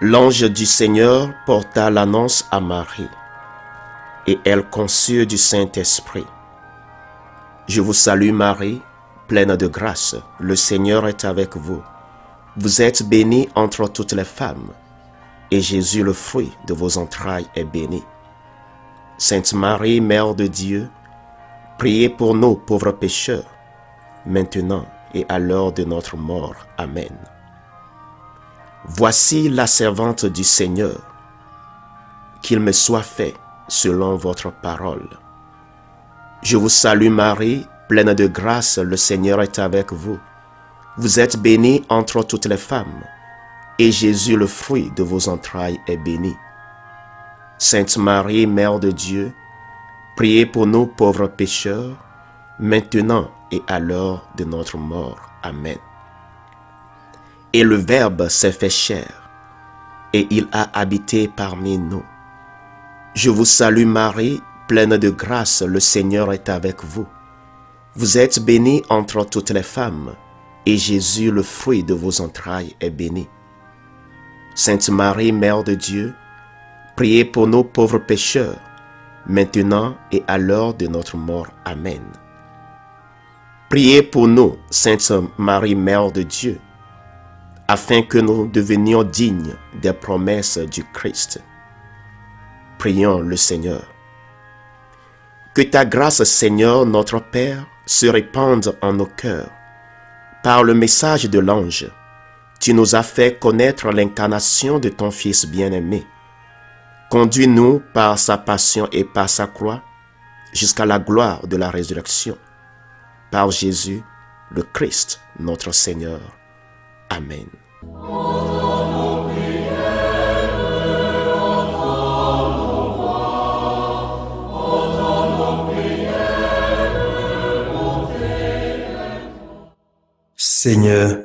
L'ange du Seigneur porta l'annonce à Marie, et elle conçut du Saint-Esprit. Je vous salue Marie, pleine de grâce, le Seigneur est avec vous. Vous êtes bénie entre toutes les femmes, et Jésus, le fruit de vos entrailles, est béni. Sainte Marie, Mère de Dieu, priez pour nous pauvres pécheurs, maintenant et à l'heure de notre mort. Amen. Voici la servante du Seigneur, qu'il me soit fait selon votre parole. Je vous salue Marie, pleine de grâce, le Seigneur est avec vous. Vous êtes bénie entre toutes les femmes, et Jésus, le fruit de vos entrailles, est béni. Sainte Marie, Mère de Dieu, priez pour nous pauvres pécheurs, maintenant et à l'heure de notre mort. Amen. Et le Verbe s'est fait chair, et il a habité parmi nous. Je vous salue Marie, pleine de grâce, le Seigneur est avec vous. Vous êtes bénie entre toutes les femmes, et Jésus, le fruit de vos entrailles, est béni. Sainte Marie, Mère de Dieu, priez pour nous pauvres pécheurs, maintenant et à l'heure de notre mort. Amen. Priez pour nous, Sainte Marie, Mère de Dieu, afin que nous devenions dignes des promesses du Christ. Prions le Seigneur. Que ta grâce, Seigneur, notre Père, se répande en nos cœurs. Par le message de l'ange, tu nous as fait connaître l'incarnation de ton Fils bien-aimé. Conduis-nous par sa passion et par sa croix jusqu'à la gloire de la résurrection. Par Jésus, le Christ, notre Seigneur. Amen. Seigneur,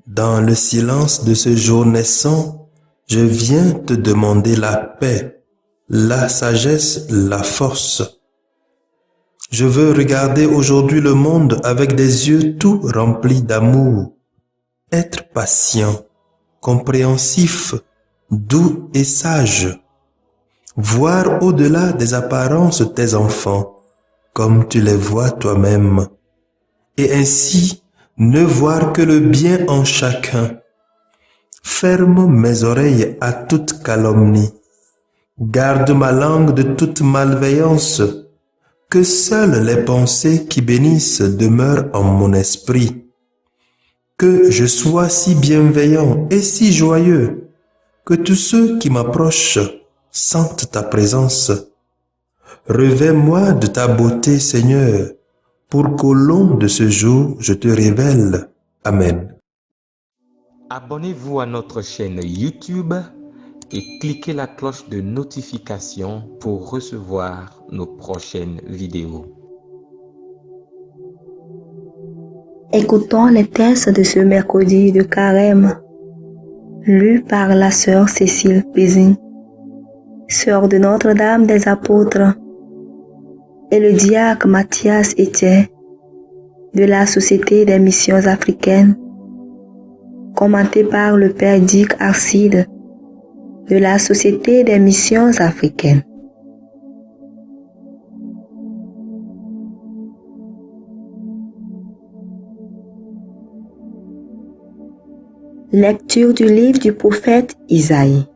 dans le silence de ce jour naissant, je viens te demander la paix, la sagesse, la force. Je veux regarder aujourd'hui le monde avec des yeux tout remplis d'amour, être patient, compréhensif, doux et sage, voir au-delà des apparences tes enfants, comme tu les vois toi-même, et ainsi ne voir que le bien en chacun. Ferme mes oreilles à toute calomnie, garde ma langue de toute malveillance, que seules les pensées qui bénissent demeurent en mon esprit. Que je sois si bienveillant et si joyeux, que tous ceux qui m'approchent sentent ta présence. Revêt-moi de ta beauté, Seigneur, pour qu'au long de ce jour, je te révèle. Amen. Abonnez-vous à notre chaîne YouTube et cliquez la cloche de notification pour recevoir nos prochaines vidéos. Écoutons les textes de ce mercredi de Carême, lus par la sœur Cécile Pézin, sœur de Notre-Dame des Apôtres, et le diacre Mathias Etienne de la Société des Missions Africaines, commenté par le Père Dick Arcide de la Société des Missions Africaines. Lecture du livre du prophète Isaïe.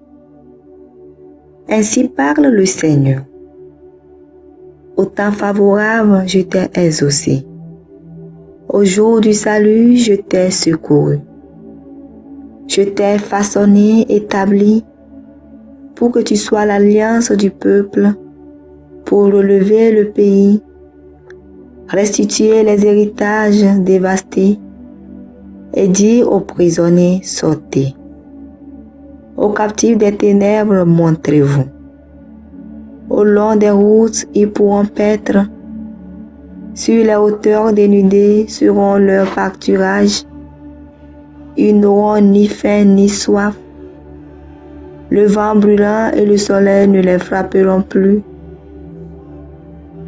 Ainsi parle le Seigneur. Au temps favorable, je t'ai exaucé. Au jour du salut, je t'ai secouru. Je t'ai façonné, établi, pour que tu sois l'alliance du peuple, pour relever le pays, restituer les héritages dévastés, et dire aux prisonniers, sortez. Aux captifs des ténèbres, montrez-vous. Au long des routes, ils pourront paître. Sur les hauteurs dénudées seront leurs pâturages. Ils n'auront ni faim ni soif. Le vent brûlant et le soleil ne les frapperont plus.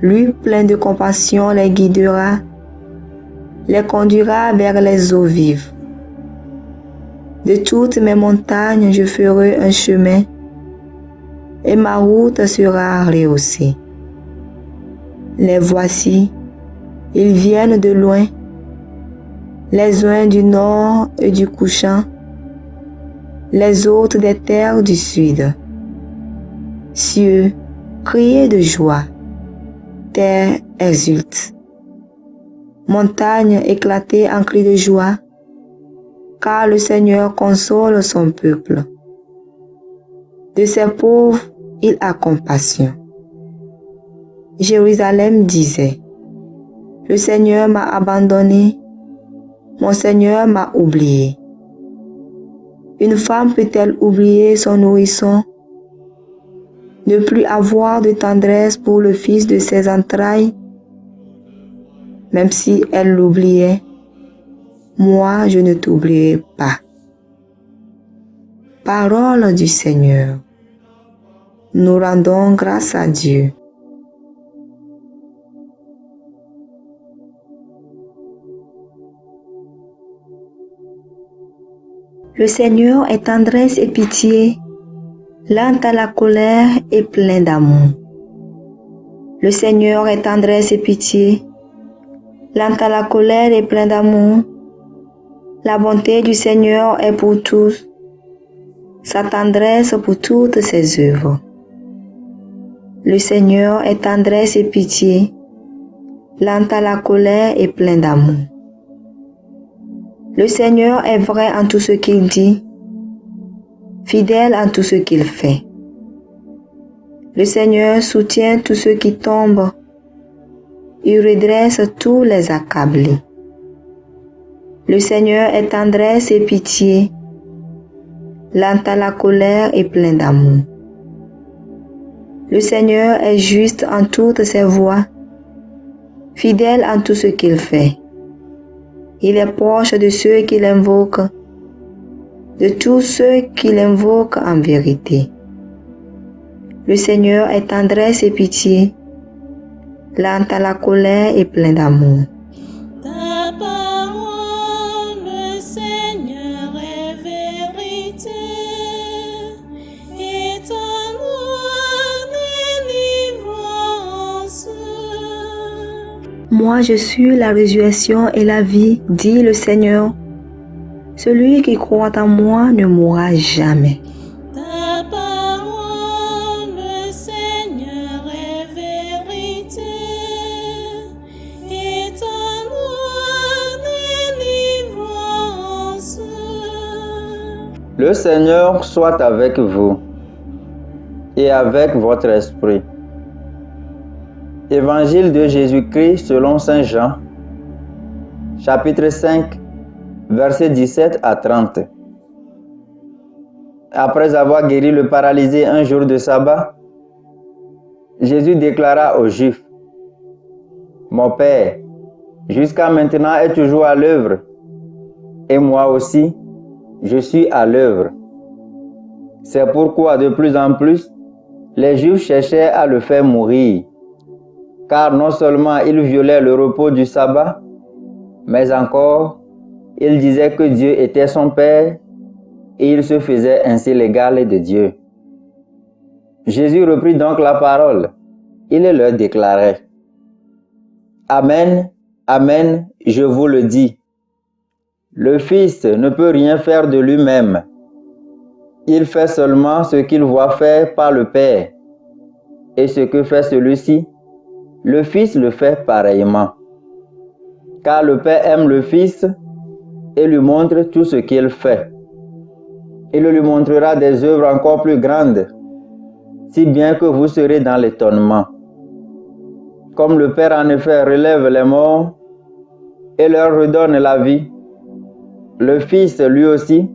Lui, plein de compassion, les guidera, les conduira vers les eaux vives. De toutes mes montagnes, je ferai un chemin et ma route sera rehaussée. Les voici, ils viennent de loin, les uns du nord et du couchant, les autres des terres du sud. Cieux, criez de joie, terre exulte. Montagne, éclatez en cris de joie, car le Seigneur console son peuple. De ses pauvres, il a compassion. Jérusalem disait, le Seigneur m'a abandonné, mon Seigneur m'a oublié. Une femme peut-elle oublier son nourrisson, ne plus avoir de tendresse pour le fils de ses entrailles? Même si elle l'oubliait, moi je ne t'oublierai pas. Parole du Seigneur. Nous rendons grâce à Dieu. Le Seigneur est tendresse et pitié, lent à la colère et plein d'amour. Le Seigneur est tendresse et pitié, lent à la colère et plein d'amour. La bonté du Seigneur est pour tous, sa tendresse pour toutes ses œuvres. Le Seigneur est tendresse et pitié, lent à la colère et plein d'amour. Le Seigneur est vrai en tout ce qu'il dit, fidèle en tout ce qu'il fait. Le Seigneur soutient tous ceux qui tombent, il redresse tous les accablés. Le Seigneur est tendresse et pitié, lent à la colère et plein d'amour. Le Seigneur est juste en toutes ses voies, fidèle en tout ce qu'il fait. Il est proche de ceux qui l'invoquent, de tous ceux qui l'invoquent en vérité. Le Seigneur est tendresse et pitié, lent à la colère et plein d'amour. Ta parole, Seigneur, est vérité, et ta loi délivrance. Moi je suis la résurrection et la vie, dit le Seigneur. Celui qui croit en moi ne mourra jamais. Ta parole, Seigneur, est vérité, et ta loi délivrance. Le Seigneur soit avec vous et avec votre esprit. Évangile de Jésus-Christ selon Saint Jean, chapitre 5, versets 17 à 30. Après avoir guéri le paralysé un jour de sabbat, Jésus déclara aux Juifs, « Mon Père, jusqu'à maintenant est toujours à l'œuvre, et moi aussi, je suis à l'œuvre. » C'est pourquoi de plus en plus, les Juifs cherchaient à le faire mourir, car non seulement il violait le repos du sabbat, mais encore, il disait que Dieu était son Père et il se faisait ainsi l'égal de Dieu. Jésus reprit donc la parole. Il leur déclarait, « Amen, amen, je vous le dis. Le Fils ne peut rien faire de lui-même. Il fait seulement ce qu'il voit faire par le Père. Et ce que fait celui-ci, le Fils le fait pareillement. Car le Père aime le Fils et lui montre tout ce qu'il fait. Il lui montrera des œuvres encore plus grandes, si bien que vous serez dans l'étonnement. Comme le Père en effet relève les morts et leur redonne la vie, le Fils lui aussi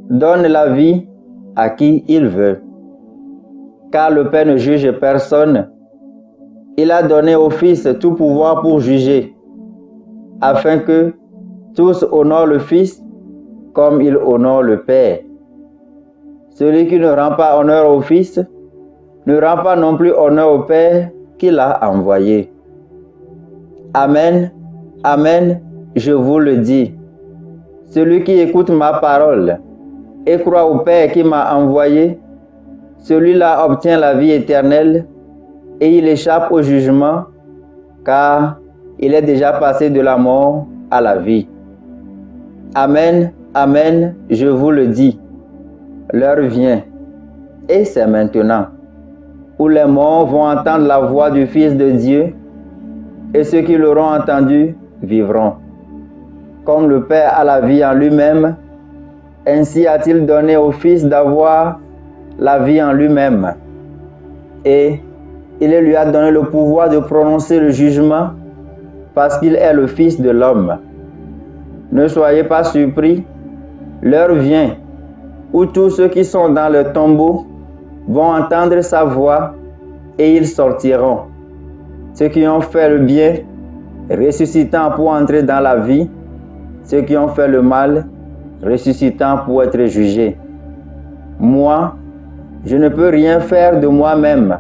donne la vie à qui il veut. Car le Père ne juge personne, il a donné au Fils tout pouvoir pour juger, afin que tous honorent le Fils comme il honore le Père. Celui qui ne rend pas honneur au Fils ne rend pas non plus honneur au Père qui l'a envoyé. Amen, amen, je vous le dis. Celui qui écoute ma parole et croit au Père qui m'a envoyé, celui-là obtient la vie éternelle et il échappe au jugement, car il est déjà passé de la mort à la vie. Amen, amen, je vous le dis, l'heure vient, et c'est maintenant, où les morts vont entendre la voix du Fils de Dieu, et ceux qui l'auront entendu vivront. Comme le Père a la vie en lui-même, ainsi a-t-il donné au Fils d'avoir la vie en lui-même. Et il lui a donné le pouvoir de prononcer le jugement, parce qu'il est le Fils de l'homme. Ne soyez pas surpris, l'heure vient où tous ceux qui sont dans le tombeau vont entendre sa voix et ils sortiront. Ceux qui ont fait le bien, ressuscitant pour entrer dans la vie, ceux qui ont fait le mal, ressuscitant pour être jugés. Moi, je ne peux rien faire de moi-même.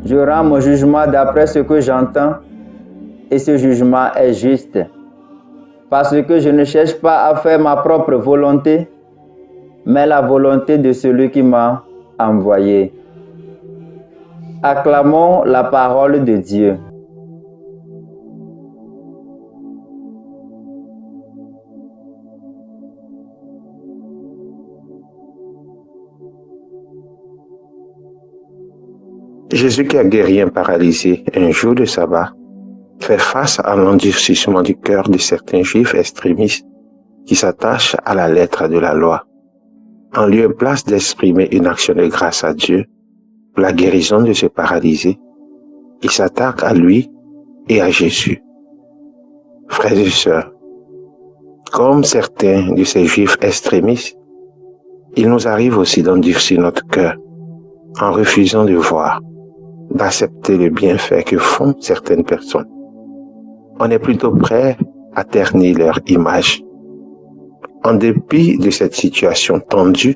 Je rends mon jugement d'après ce que j'entends et ce jugement est juste. Parce que je ne cherche pas à faire ma propre volonté, mais la volonté de celui qui m'a envoyé. Acclamons la parole de Dieu. Jésus qui a guéri un paralysé un jour de sabbat fait face à l'endurcissement du cœur de certains juifs extrémistes qui s'attachent à la lettre de la loi. En lieu et place d'exprimer une action de grâce à Dieu pour la guérison de ce paralysé, il s'attaque à lui et à Jésus. Frères et sœurs, comme certains de ces juifs extrémistes, il nous arrive aussi d'endurcir notre cœur en refusant de voir, d'accepter le bienfait que font certaines personnes. On est plutôt prêt à ternir leur image. En dépit de cette situation tendue,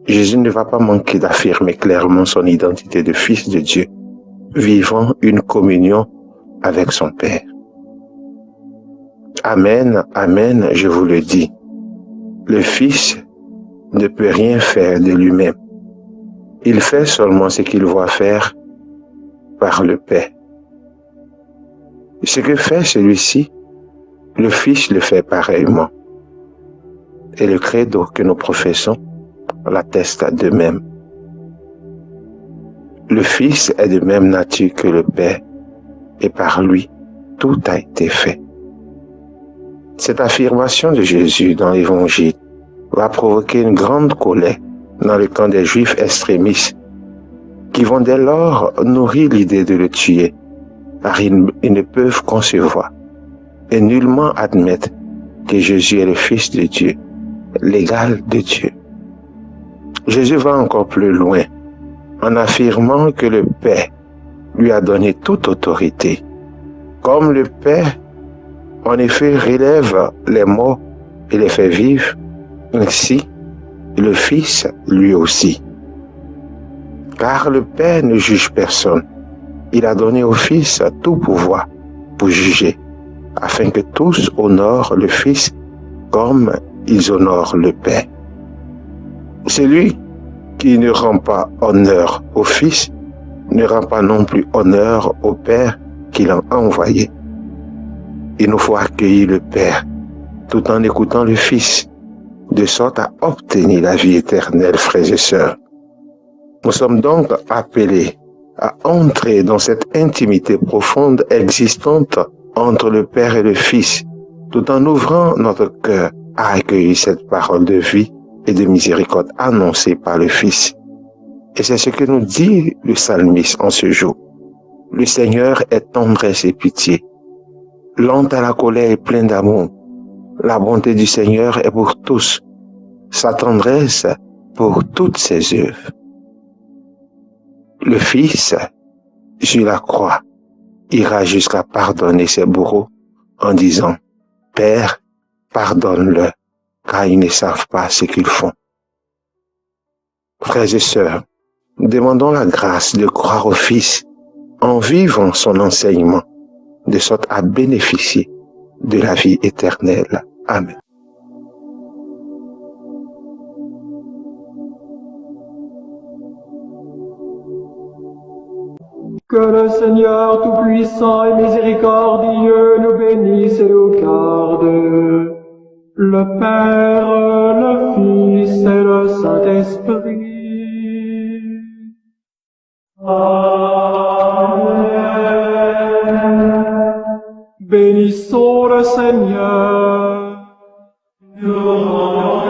Jésus ne va pas manquer d'affirmer clairement son identité de Fils de Dieu, vivant une communion avec son Père. Amen, amen, je vous le dis, le Fils ne peut rien faire de lui-même. Il fait seulement ce qu'il voit faire par le Père. Ce que fait celui-ci, le Fils le fait pareillement. Et le credo que nous professons l'atteste de même. Le Fils est de même nature que le Père, et par lui, tout a été fait. Cette affirmation de Jésus dans l'Évangile va provoquer une grande colère dans le camp des Juifs extrémistes, qui vont dès lors nourrir l'idée de le tuer, car ils ne peuvent concevoir et nullement admettre que Jésus est le Fils de Dieu, l'égal de Dieu. Jésus va encore plus loin en affirmant que le Père lui a donné toute autorité. Comme le Père, en effet, relève les morts et les fait vivre, ainsi le Fils lui aussi. Car le Père ne juge personne. Il a donné au Fils tout pouvoir pour juger, afin que tous honorent le Fils comme ils honorent le Père. Celui qui ne rend pas honneur au Fils ne rend pas non plus honneur au Père qui l'a envoyé. Il nous faut accueillir le Père tout en écoutant le Fils, de sorte à obtenir la vie éternelle, frères et sœurs. Nous sommes donc appelés à entrer dans cette intimité profonde existante entre le Père et le Fils, tout en ouvrant notre cœur à accueillir cette parole de vie et de miséricorde annoncée par le Fils. Et c'est ce que nous dit le psalmiste en ce jour. Le Seigneur est tendresse et pitié, lent à la colère et plein d'amour. La bonté du Seigneur est pour tous, sa tendresse pour toutes ses œuvres. Le Fils, sur la croix, ira jusqu'à pardonner ses bourreaux en disant « Père, pardonne-leur, car ils ne savent pas ce qu'ils font. » Frères et sœurs, demandons la grâce de croire au Fils en vivant son enseignement, de sorte à bénéficier de la vie éternelle. Amen. Que le Seigneur Tout-Puissant et Miséricordieux nous bénisse et nous garde, le Père, le Fils et le Saint-Esprit. Amen. Bénissons le Seigneur. Nous rendons